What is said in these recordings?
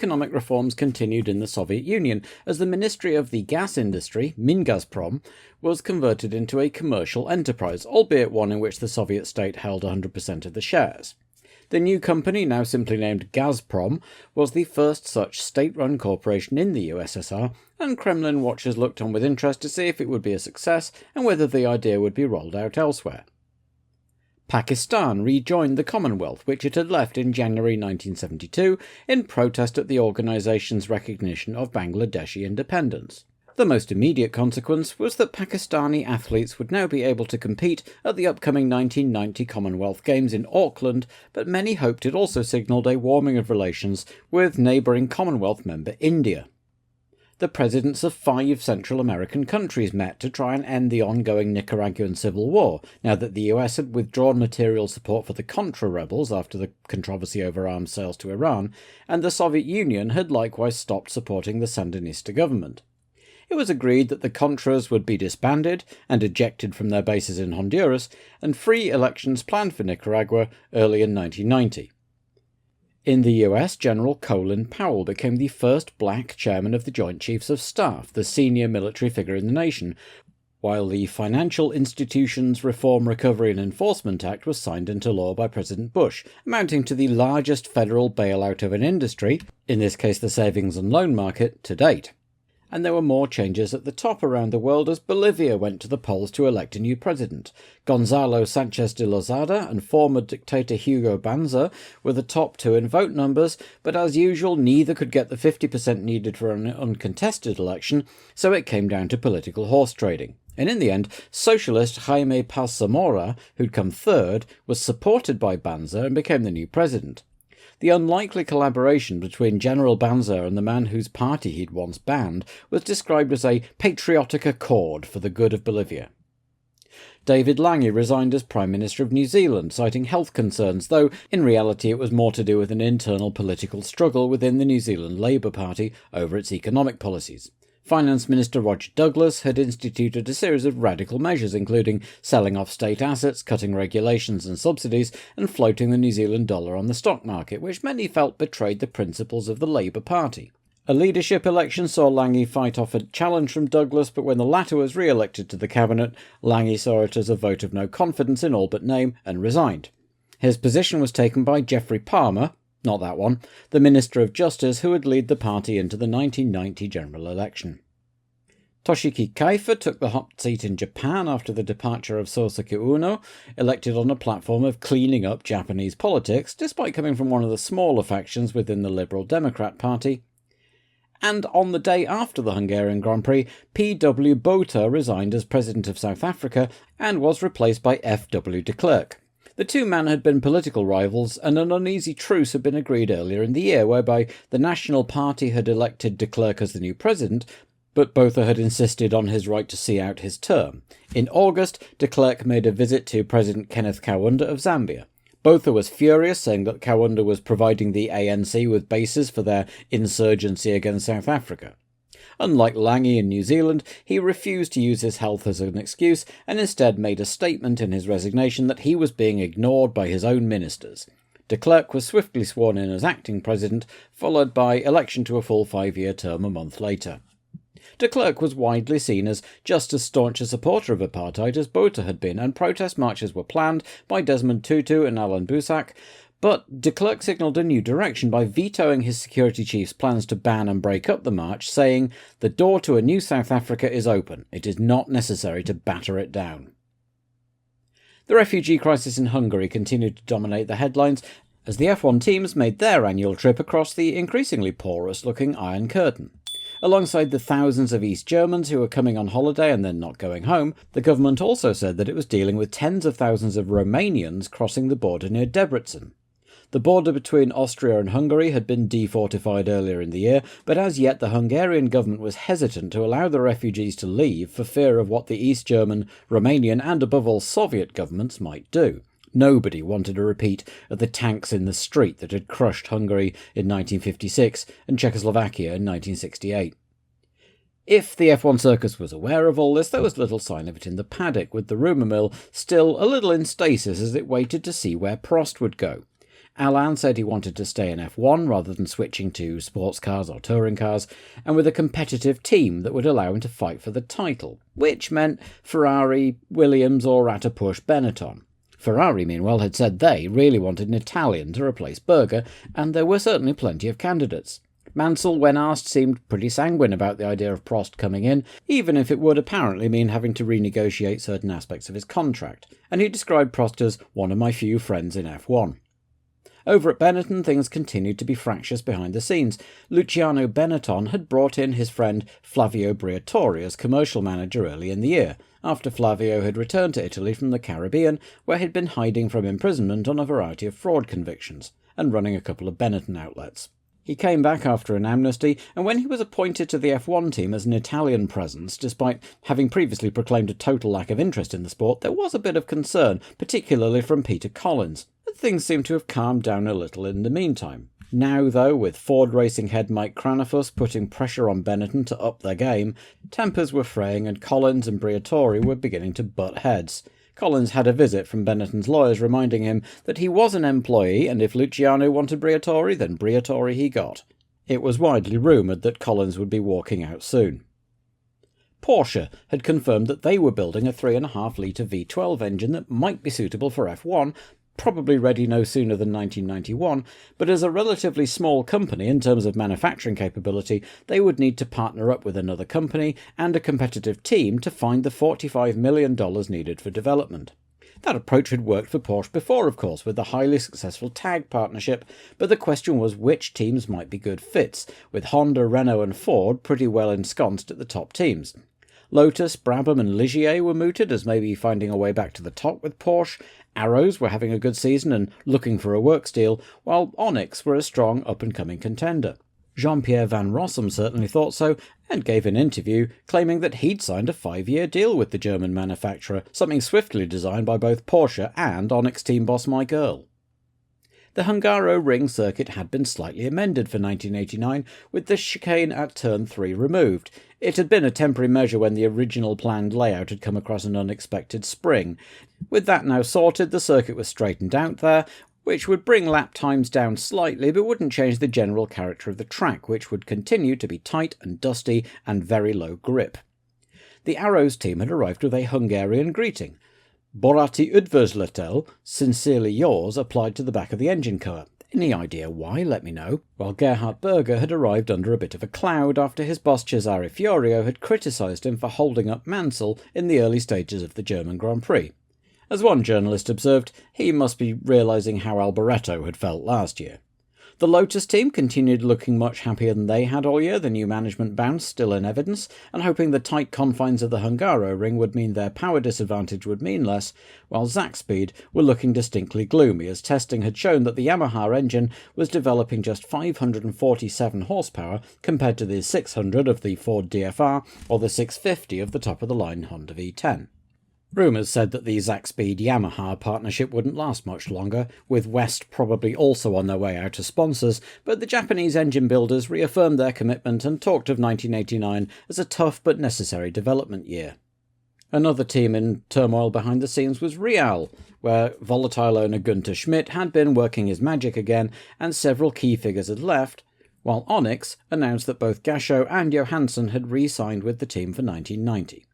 economic reforms continued in the Soviet Union as the Ministry of the Gas Industry, Mingazprom, was converted into a commercial enterprise, albeit one in which the Soviet state held 100% of the shares. The new company, now simply named Gazprom, was the first such state-run corporation in the USSR, and Kremlin watchers looked on with interest to see if it would be a success and whether the idea would be rolled out elsewhere. Pakistan rejoined the Commonwealth, which it had left in January 1972 in protest at the organisation's recognition of Bangladeshi independence. The most immediate consequence was that Pakistani athletes would now be able to compete at the upcoming 1990 Commonwealth Games in Auckland, but many hoped it also signalled a warming of relations with neighbouring Commonwealth member India. The presidents of 5 Central American countries met to try and end the ongoing Nicaraguan civil war, now that the US had withdrawn material support for the Contra rebels after the controversy over arms sales to Iran, and the Soviet Union had likewise stopped supporting the Sandinista government. It was agreed that the Contras would be disbanded and ejected from their bases in Honduras, and free elections planned for Nicaragua early in 1990. In the US, General Colin Powell became the first black chairman of the Joint Chiefs of Staff, the senior military figure in the nation, while the Financial Institutions Reform, Recovery and Enforcement Act was signed into law by President Bush, amounting to the largest federal bailout of an industry, in this case the savings and loan market, to date. And there were more changes at the top around the world as Bolivia went to the polls to elect a new president. Gonzalo Sanchez de Lozada and former dictator Hugo Banzer were the top 2 in vote numbers, but as usual neither could get the 50% needed for an uncontested election, so it came down to political horse trading. And in the end, socialist Jaime Paz Zamora, who'd come third, was supported by Banzer and became the new president. The unlikely collaboration between General Banzer and the man whose party he'd once banned was described as a patriotic accord for the good of Bolivia. David Lange resigned as Prime Minister of New Zealand, citing health concerns, though in reality it was more to do with an internal political struggle within the New Zealand Labour Party over its economic policies. Finance Minister Roger Douglas had instituted a series of radical measures, including selling off state assets, cutting regulations and subsidies, and floating the New Zealand dollar on the stock market, which many felt betrayed the principles of the Labour Party. A leadership election saw Lange fight off a challenge from Douglas, but when the latter was re-elected to the cabinet, Lange saw it as a vote of no confidence in all but name and resigned. His position was taken by Geoffrey Palmer, not that one, the Minister of Justice who would lead the party into the 1990 general election. Toshiki Kaifa took the hot seat in Japan after the departure of Soseki Uno, elected on a platform of cleaning up Japanese politics, despite coming from one of the smaller factions within the Liberal Democrat Party. And on the day after the Hungarian Grand Prix, P.W. Botha resigned as President of South Africa and was replaced by F.W. de Klerk. The two men had been political rivals, and an uneasy truce had been agreed earlier in the year, whereby the National Party had elected de Klerk as the new president, but Botha had insisted on his right to see out his term. In August, de Klerk made a visit to President Kenneth Kaunda of Zambia. Botha was furious, saying that Kaunda was providing the ANC with bases for their insurgency against South Africa. Unlike Lange in New Zealand, he refused to use his health as an excuse and instead made a statement in his resignation that he was being ignored by his own ministers. De Klerk was swiftly sworn in as acting president, followed by election to a full 5-year term a month later. De Klerk was widely seen as just as staunch a supporter of apartheid as Botha had been, and protest marches were planned by Desmond Tutu and Alan Boesak, but de Klerk signalled a new direction by vetoing his security chief's plans to ban and break up the march, saying, "The door to a new South Africa is open. It is not necessary to batter it down." The refugee crisis in Hungary continued to dominate the headlines as the F1 teams made their annual trip across the increasingly porous-looking Iron Curtain. Alongside the thousands of East Germans who were coming on holiday and then not going home, the government also said that it was dealing with tens of thousands of Romanians crossing the border near Debrecen. The border between Austria and Hungary had been defortified earlier in the year, but as yet the Hungarian government was hesitant to allow the refugees to leave for fear of what the East German, Romanian and above all Soviet governments might do. Nobody wanted a repeat of the tanks in the street that had crushed Hungary in 1956 and Czechoslovakia in 1968. If the F1 circus was aware of all this, there was little sign of it in the paddock, with the rumour mill still a little in stasis as it waited to see where Prost would go. Alain said he wanted to stay in F1 rather than switching to sports cars or touring cars, and with a competitive team that would allow him to fight for the title, which meant Ferrari, Williams or at a push Benetton. Ferrari, meanwhile, had said they really wanted an Italian to replace Berger, and there were certainly plenty of candidates. Mansell, when asked, seemed pretty sanguine about the idea of Prost coming in, even if it would apparently mean having to renegotiate certain aspects of his contract, and he described Prost as one of my few friends in F1. Over at Benetton, things continued to be fractious behind the scenes. Luciano Benetton had brought in his friend Flavio Briatore as commercial manager early in the year, after Flavio had returned to Italy from the Caribbean, where he'd been hiding from imprisonment on a variety of fraud convictions, and running a couple of Benetton outlets. He came back after an amnesty, and when he was appointed to the F1 team as an Italian presence, despite having previously proclaimed a total lack of interest in the sport, there was a bit of concern, particularly from Peter Collins. But things seemed to have calmed down a little in the meantime. Now, though, with Ford racing head Mike Cranafus putting pressure on Benetton to up their game, tempers were fraying and Collins and Briatore were beginning to butt heads. Collins had a visit from Benetton's lawyers reminding him that he was an employee and if Luciano wanted Briatore, then Briatore he got. It was widely rumoured that Collins would be walking out soon. Porsche had confirmed that they were building a 3.5-litre V12 engine that might be suitable for F1, probably ready no sooner than 1991, but as a relatively small company in terms of manufacturing capability, they would need to partner up with another company and a competitive team to find the $45 million needed for development. That approach had worked for Porsche before, of course, with the highly successful TAG partnership, but the question was which teams might be good fits, with Honda, Renault and Ford pretty well ensconced at the top teams. Lotus, Brabham and Ligier were mooted as maybe finding a way back to the top with Porsche. Arrows were having a good season and looking for a works deal, while Onyx were a strong up-and-coming contender. Jean-Pierre Van Rossum certainly thought so, and gave an interview claiming that he'd signed a 5-year deal with the German manufacturer, something swiftly designed by both Porsche and Onyx team boss Mike Earl. The Hungaroring circuit had been slightly amended for 1989, with the chicane at Turn 3 removed. It had been a temporary measure when the original planned layout had come across an unexpected spring. With that now sorted, the circuit was straightened out there, which would bring lap times down slightly but wouldn't change the general character of the track, which would continue to be tight and dusty and very low grip. The Arrows team had arrived with a Hungarian greeting. Borati Üdvözletel, sincerely yours, applied to the back of the engine cover. Any idea why? Let me know. While Gerhard Berger had arrived under a bit of a cloud after his boss Cesare Fiorio had criticised him for holding up Mansell in the early stages of the German Grand Prix. As one journalist observed, he must be realising how Alboreto had felt last year. The Lotus team continued looking much happier than they had all year, the new management bounce still in evidence, and hoping the tight confines of the Hungaroring would mean their power disadvantage would mean less, while Zakspeed were looking distinctly gloomy as testing had shown that the Yamaha engine was developing just 547 horsepower compared to the 600 of the Ford DFR or the 650 of the top-of-the-line Honda V10. Rumours said that the Zakspeed-Yamaha partnership wouldn't last much longer, with West probably also on their way out as sponsors, but the Japanese engine builders reaffirmed their commitment and talked of 1989 as a tough but necessary development year. Another team in turmoil behind the scenes was Real, where volatile owner Günther Schmidt had been working his magic again and several key figures had left, while Onyx announced that both Gasho and Johansson had re-signed with the team for 1990.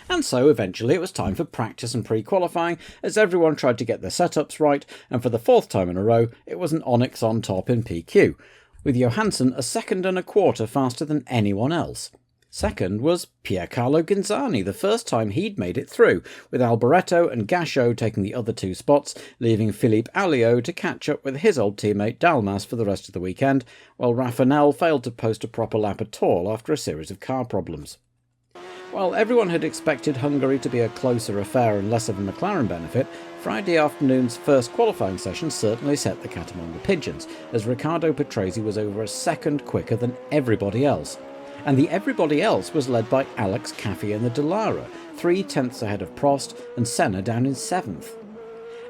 And so, eventually, it was time for practice and pre-qualifying, as everyone tried to get their setups right, and for the 4th time in a row, it was an Onyx on top in PQ, with Johansson a 2.25 faster than anyone else. Second was Piercarlo Ghinzani, the first time he'd made it through, with Alboreto and Gasho taking the other 2 spots, leaving Philippe Alliot to catch up with his old teammate Dalmas for the rest of the weekend, while Raffanel failed to post a proper lap at all after a series of car problems. While everyone had expected Hungary to be a closer affair and less of a McLaren benefit, Friday afternoon's first qualifying session certainly set the cat among the pigeons, as Riccardo Patrese was over a second quicker than everybody else. And the everybody else was led by Alex Caffey in the Dallara, 3 tenths ahead of Prost, and Senna down in 7th.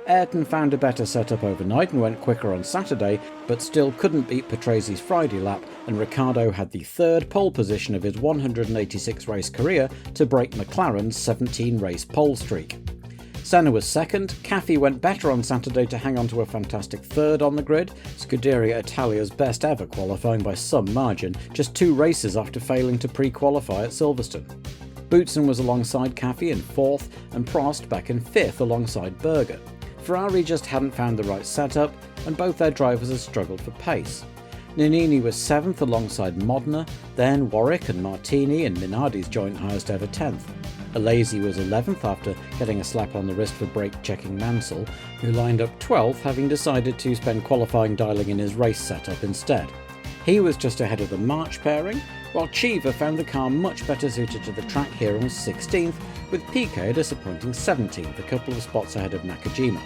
Ayrton found a better setup overnight and went quicker on Saturday, but still couldn't beat Patrese's Friday lap, and Ricciardo had the 3rd pole position of his 186 race career to break McLaren's 17 race pole streak. Senna was second. Caffey went better on Saturday to hang on to a fantastic third on the grid, Scuderia Italia's best ever qualifying by some margin, just 2 races after failing to pre-qualify at Silverstone. Boutsen was alongside Caffey in 4th and Prost back in 5th alongside Berger. Ferrari just hadn't found the right setup and both their drivers had struggled for pace. Nannini was 7th alongside Modena, then Warwick and Martini in Minardi's joint highest ever 10th. Alesi was 11th after getting a slap on the wrist for brake-checking Mansell, who lined up 12th having decided to spend qualifying dialling in his race setup instead. He was just ahead of the March pairing, while Chiva found the car much better suited to the track here and was 16th, with Piquet disappointing 17th, a couple of spots ahead of Nakajima.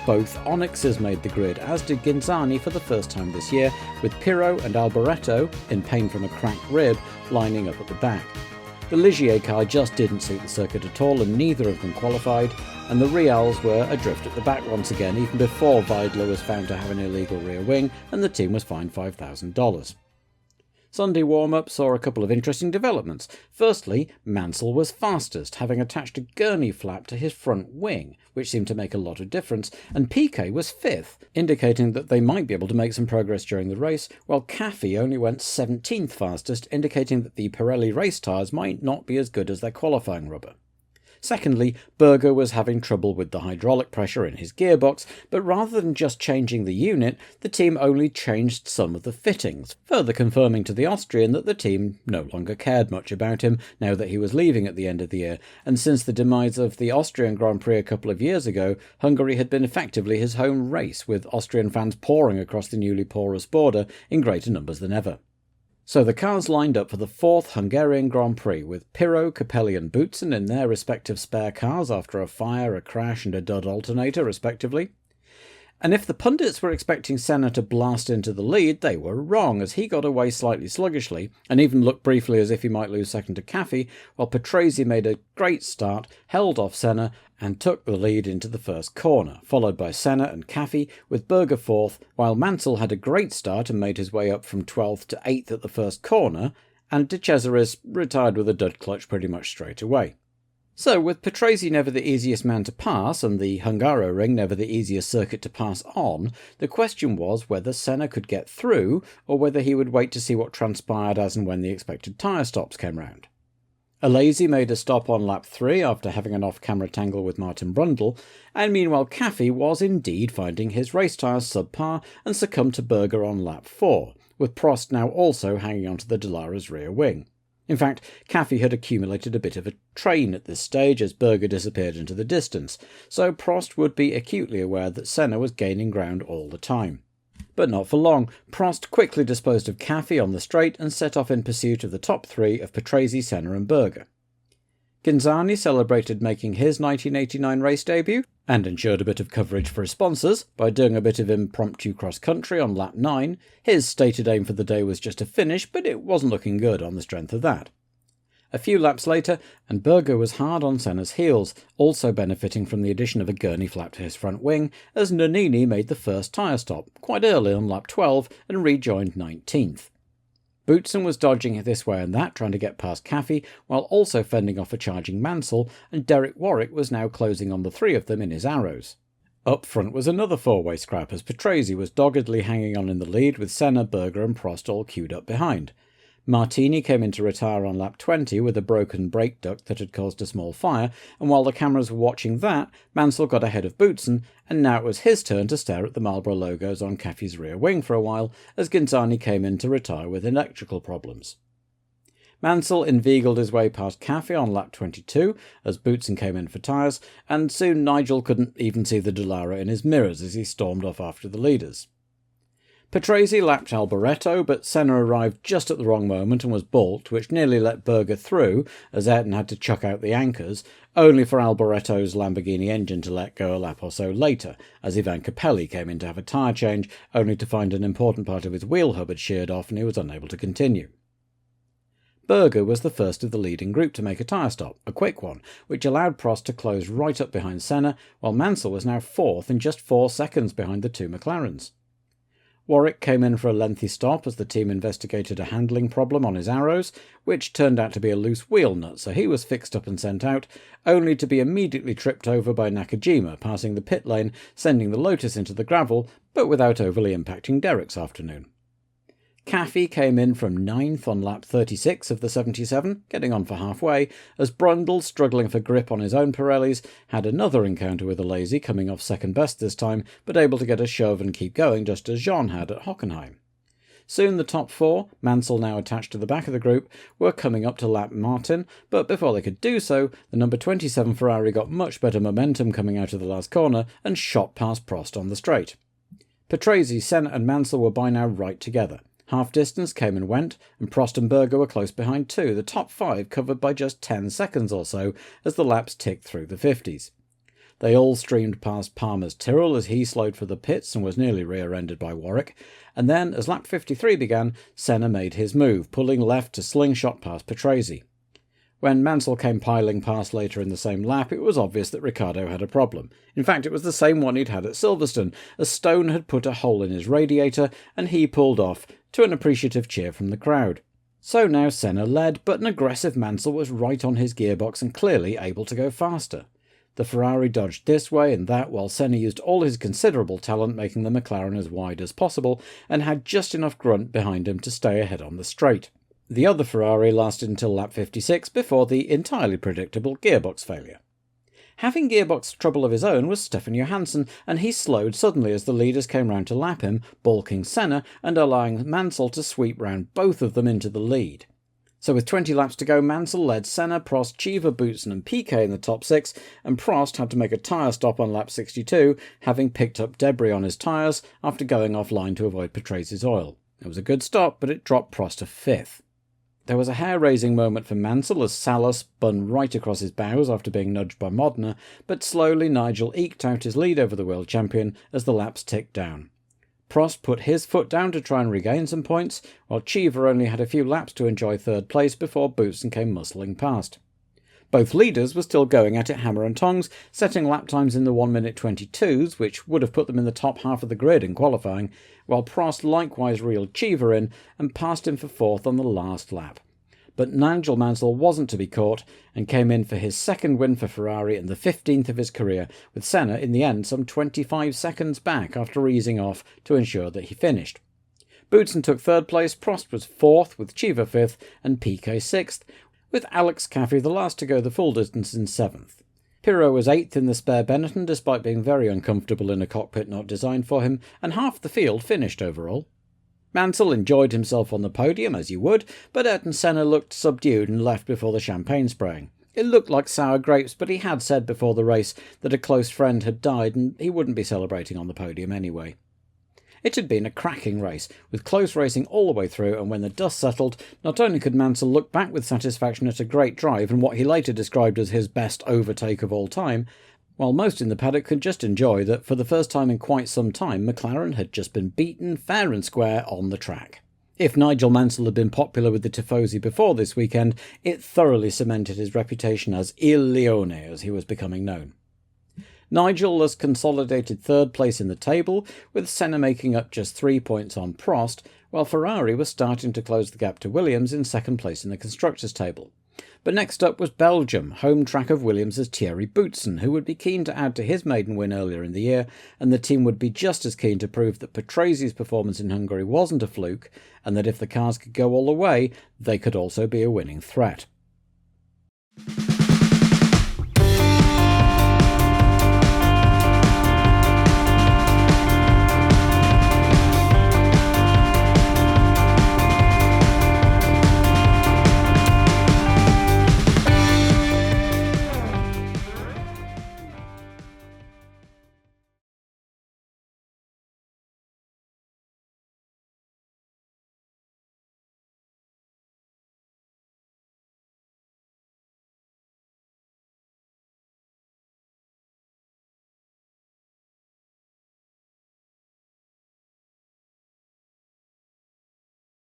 Both Onyxes made the grid, as did Ghinzani for the first time this year, with Pirro and Alboreto, in pain from a cracked rib, lining up at the back. The Ligier car just didn't suit the circuit at all and neither of them qualified, and the Reals were adrift at the back once again even before Weidler was found to have an illegal rear wing and the team was fined $5,000. Sunday warm-up saw a couple of interesting developments. Firstly, Mansell was fastest, having attached a gurney flap to his front wing, which seemed to make a lot of difference, and Piquet was 5th, indicating that they might be able to make some progress during the race, while Caffey only went 17th fastest, indicating that the Pirelli race tyres might not be as good as their qualifying rubber. Secondly, Berger was having trouble with the hydraulic pressure in his gearbox, but rather than just changing the unit, the team only changed some of the fittings, further confirming to the Austrian that the team no longer cared much about him now that he was leaving at the end of the year, and since the demise of the Austrian Grand Prix a couple of years ago, Hungary had been effectively his home race, with Austrian fans pouring across the newly porous border in greater numbers than ever. So the cars lined up for the 4th Hungarian Grand Prix, with Pirro, Capelli and Boutsen in their respective spare cars after a fire, a crash and a dud alternator respectively. And if the pundits were expecting Senna to blast into the lead, they were wrong, as he got away slightly sluggishly, and even looked briefly as if he might lose second to Caffey, while Patrese made a great start, held off Senna, and took the lead into the first corner, followed by Senna and Caffey, with Berger 4th, while Mansell had a great start and made his way up from 12th to 8th at the first corner, and De Cesaris retired with a dud clutch pretty much straight away. So, with Patrese never the easiest man to pass, and the Hungaroring never the easiest circuit to pass on, the question was whether Senna could get through, or whether he would wait to see what transpired as and when the expected tyre stops came round. Alesi made a stop on lap 3 after having an off-camera tangle with Martin Brundle, and meanwhile Caffey was indeed finding his race tyres subpar and succumbed to Berger on lap 4, with Prost now also hanging onto the Dallara's rear wing. In fact, Caffey had accumulated a bit of a train at this stage as Berger disappeared into the distance, so Prost would be acutely aware that Senna was gaining ground all the time. But not for long. Prost quickly disposed of Caffey on the straight and set off in pursuit of the top 3 of Patrese, Senna and Berger. Ghinzani celebrated making his 1989 race debut, and ensured a bit of coverage for his sponsors, by doing a bit of impromptu cross-country on lap 9. His stated aim for the day was just a finish, but it wasn't looking good on the strength of that. A few laps later, and Berger was hard on Senna's heels, also benefiting from the addition of a gurney flap to his front wing, as Nannini made the first tyre stop, quite early on lap 12, and rejoined 19th. Boutsen was dodging this way and that, trying to get past Caffey, while also fending off a charging Mansell, and Derek Warwick was now closing on the 3 of them in his arrows. Up front was another 4-way scrap, as Patrese was doggedly hanging on in the lead, with Senna, Berger and Prost all queued up behind. Martini came in to retire on lap 20 with a broken brake duct that had caused a small fire, and while the cameras were watching that, Mansell got ahead of Boutsen, and now it was his turn to stare at the Marlboro logos on Caffey's rear wing for a while, as Ghinzani came in to retire with electrical problems. Mansell inveigled his way past Caffey on lap 22, as Boutsen came in for tyres, and soon Nigel couldn't even see the Dallara in his mirrors as he stormed off after the leaders. Patrese lapped Alboreto, but Senna arrived just at the wrong moment and was balked, which nearly let Berger through, as Ayrton had to chuck out the anchors, only for Alboreto's Lamborghini engine to let go a lap or so later, as Ivan Capelli came in to have a tyre change, only to find an important part of his wheel hub had sheared off and he was unable to continue. Berger was the first of the leading group to make a tyre stop, a quick one, which allowed Prost to close right up behind Senna, while Mansell was now 4th and just 4 seconds behind the 2 McLarens. Warwick came in for a lengthy stop as the team investigated a handling problem on his arrows, which turned out to be a loose wheel nut, so he was fixed up and sent out, only to be immediately tripped over by Nakajima, passing the pit lane, sending the Lotus into the gravel, but without overly impacting Derek's afternoon. Caffey came in from 9th on lap 36 of the 77, getting on for halfway, as Brundle, struggling for grip on his own Pirellis, had another encounter with a lazy, coming off second best this time, but able to get a shove and keep going just as Jean had at Hockenheim. Soon the top four, Mansell now attached to the back of the group, were coming up to lap Martin, but before they could do so, the number 27 Ferrari got much better momentum coming out of the last corner and shot past Prost on the straight. Patrese, Senna and Mansell were by now right together. Half distance came and went, and Prost and Berger were close behind too, the top five covered by just 10 seconds or so as the laps ticked through the 50s. They all streamed past Palmer's Tyrrell as he slowed for the pits and was nearly rear-ended by Warwick, and then, as lap 53 began, Senna made his move, pulling left to slingshot past Patrese. When Mansell came piling past later in the same lap, it was obvious that Ricciardo had a problem. In fact, it was the same one he'd had at Silverstone. A stone had put a hole in his radiator, and he pulled off, to an appreciative cheer from the crowd. So now Senna led, but an aggressive Mansell was right on his gearbox and clearly able to go faster. The Ferrari dodged this way and that while Senna used all his considerable talent, making the McLaren as wide as possible, and had just enough grunt behind him to stay ahead on the straight. The other Ferrari lasted until lap 56 before the entirely predictable gearbox failure. Having gearbox trouble of his own was Stefan Johansson, and he slowed suddenly as the leaders came round to lap him, balking Senna and allowing Mansell to sweep round both of them into the lead. So with 20 laps to go, Mansell led Senna, Prost, Cheever, Boutsen and Piquet in the top six, and Prost had to make a tyre stop on lap 62, having picked up debris on his tyres after going offline to avoid Patrese's oil. It was a good stop, but it dropped Prost to 5th. There was a hair-raising moment for Mansell as Salah spun right across his bows after being nudged by Modena, but slowly Nigel eked out his lead over the world champion as the laps ticked down. Prost put his foot down to try and regain some points, while Cheever only had a few laps to enjoy third place before Boutsen came muscling past. Both leaders were still going at it hammer and tongs, setting lap times in the 1:22s, which would have put them in the top half of the grid in qualifying, while Prost likewise reeled Cheever in and passed him for 4th on the last lap. But Nigel Mansell wasn't to be caught and came in for his second win for Ferrari and the 15th of his career, with Senna in the end some 25 seconds back after easing off to ensure that he finished. Boutsen took 3rd place, Prost was 4th with Cheever 5th and Piquet 6th, with Alex Caffey the last to go the full distance in 7th. Pirro was 8th in the spare Benetton despite being very uncomfortable in a cockpit not designed for him, and half the field finished overall. Mansell enjoyed himself on the podium, as you would, but Ayrton Senna looked subdued and left before the champagne spraying. It looked like sour grapes, but he had said before the race that a close friend had died and he wouldn't be celebrating on the podium anyway. It had been a cracking race, with close racing all the way through, and when the dust settled, not only could Mansell look back with satisfaction at a great drive and what he later described as his best overtake of all time, while most in the paddock could just enjoy that for the first time in quite some time McLaren had just been beaten fair and square on the track. If Nigel Mansell had been popular with the Tifosi before this weekend, it thoroughly cemented his reputation as Il Leone, as he was becoming known. Nigel has consolidated 3rd place in the table, with Senna making up just 3 points on Prost, while Ferrari was starting to close the gap to Williams in 2nd place in the constructors' table. But next up was Belgium, home track of Williams' Thierry Boutsen, who would be keen to add to his maiden win earlier in the year, and the team would be just as keen to prove that Patrese's performance in Hungary wasn't a fluke, and that if the cars could go all the way, they could also be a winning threat.